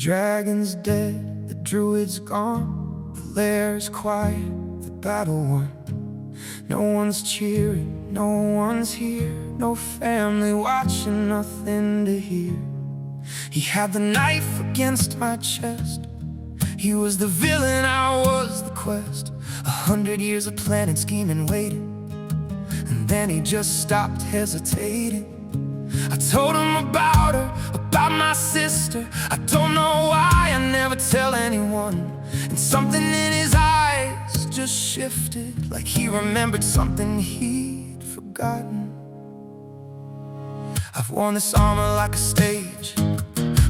dragon's dead, the druid's gone, the lair's quiet, the battle won. No one's cheering, no one's here, no family watching, nothing to hear. He had the knife against my chest. He was the villain, I was the quest. 100 years of planning, scheming, waiting, and then he just stopped hesitating. I told him about her, about my sister. I don't know why, I never tell anyone. And something in his eyes just shifted, like he remembered something he'd forgotten. I've worn this armor like a stage,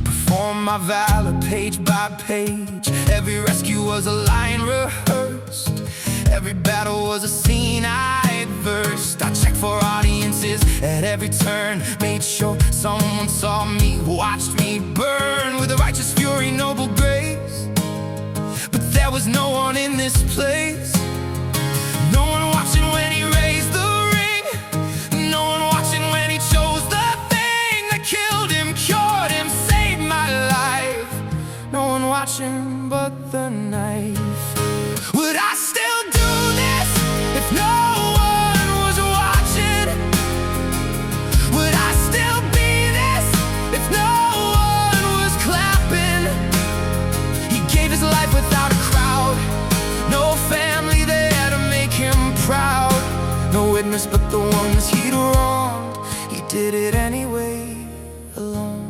perform my valor page by page. Every rescue was a line rehearsed, every battle was a scene I'd versed. I checked for audiences at every turn, made sure someone saw me, watched me burn with a righteous fury, noble grace. But there was no one in this place, no one watching when he raised the ring, no one watching when he chose the thing that killed him, cured him, saved my life. No one watching but the knife. Would I still do this if no one was watching? Would I still be this if no one was clapping? He gave his life without a crowd, no family there to make him proud, no witness but the ones he'd wronged. He did it anyway, alone.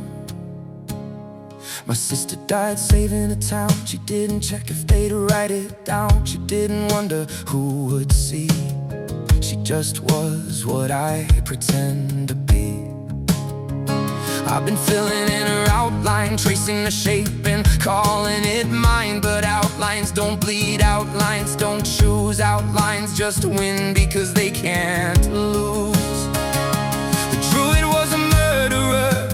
My sister died saving a town. She didn't check if they'd write it down. She didn't wonder who would see. She just was what I pretend to be. I've been filling in her outline, tracing the shape and calling it mine. But outlines don't bleed, outlines don't choose, outlines just win because they can't lose. The druid was a murderer,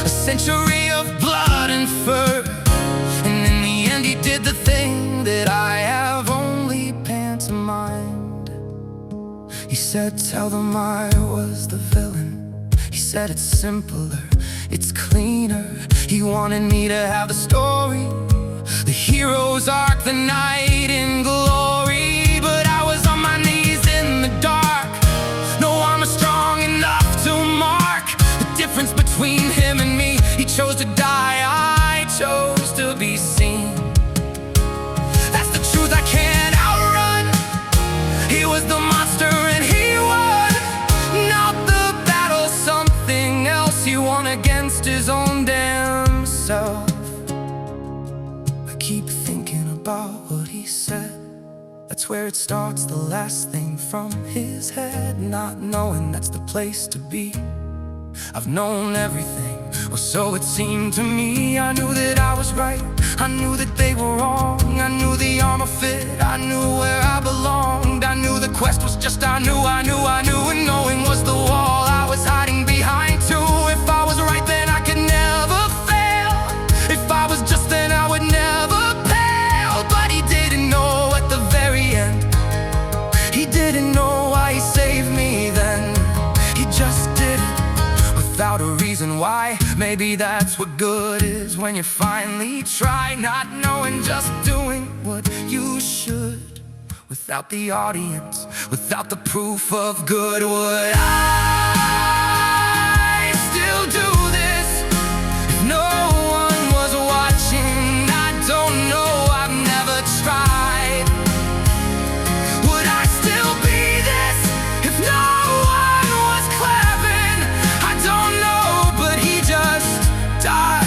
a century of blood and fur, and in the end he did the thing that I have only pantomimed. He said, tell them I was the villain. He said it's simpler, it's cleaner. He wanted me to have the story, the hero's arc, the knight in glory. But I was on my knees in the dark, no armor strong enough to mark the difference between him and me. He chose to die, I chose to be seen. That's the truth I can't outrun. He was the monster and he won, not the battle, something else. He won against his own damn self. I keep thinking about what he said. That's where it starts, the last thing from his head. Not knowing that's the place to be. I've known everything, or so it seemed to me. I knew that I was right, I knew that they were wrong. I knew the armor fit, I knew where I belonged. I knew the quest was just, I knew, and knowing was the wall I was hiding behind too. If I was right then I could never fail, if I was just then I would never fail. But he didn't know at the very end, he didn't know why he saved me then. He just did it without a reason why. Maybe that's what good is, when you finally try, not knowing, just doing what you should, without the audience, without the proof of good. Would I still do this if no one was watching? I don't know, I've never tried. Would I still be this if no one was clapping? I don't know, but he just died.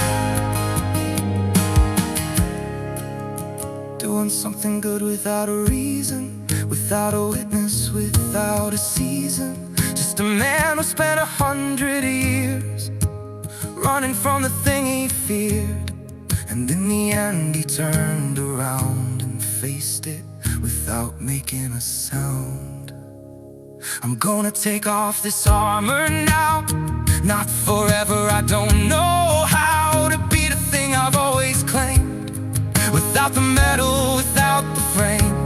Doing something good without a reason, without a witness, without a season. Just a man who spent 100 years running from the thing he feared, and in the end he turned around and faced it without making a sound. I'm gonna take off this armor now, not forever, I don't know how to be the thing I've always claimed, without the metal, without the frame.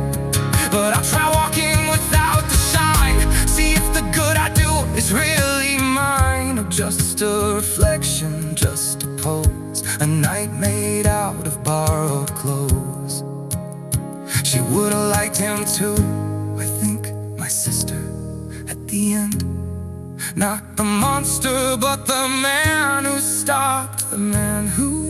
But I'll try walking without the shine, see if the good I do is really mine, or just a reflection, just a pose, a night night made out of borrowed clothes. She would've liked him too, I think, my sister, at the end. Not the monster, but the man who stopped, the man who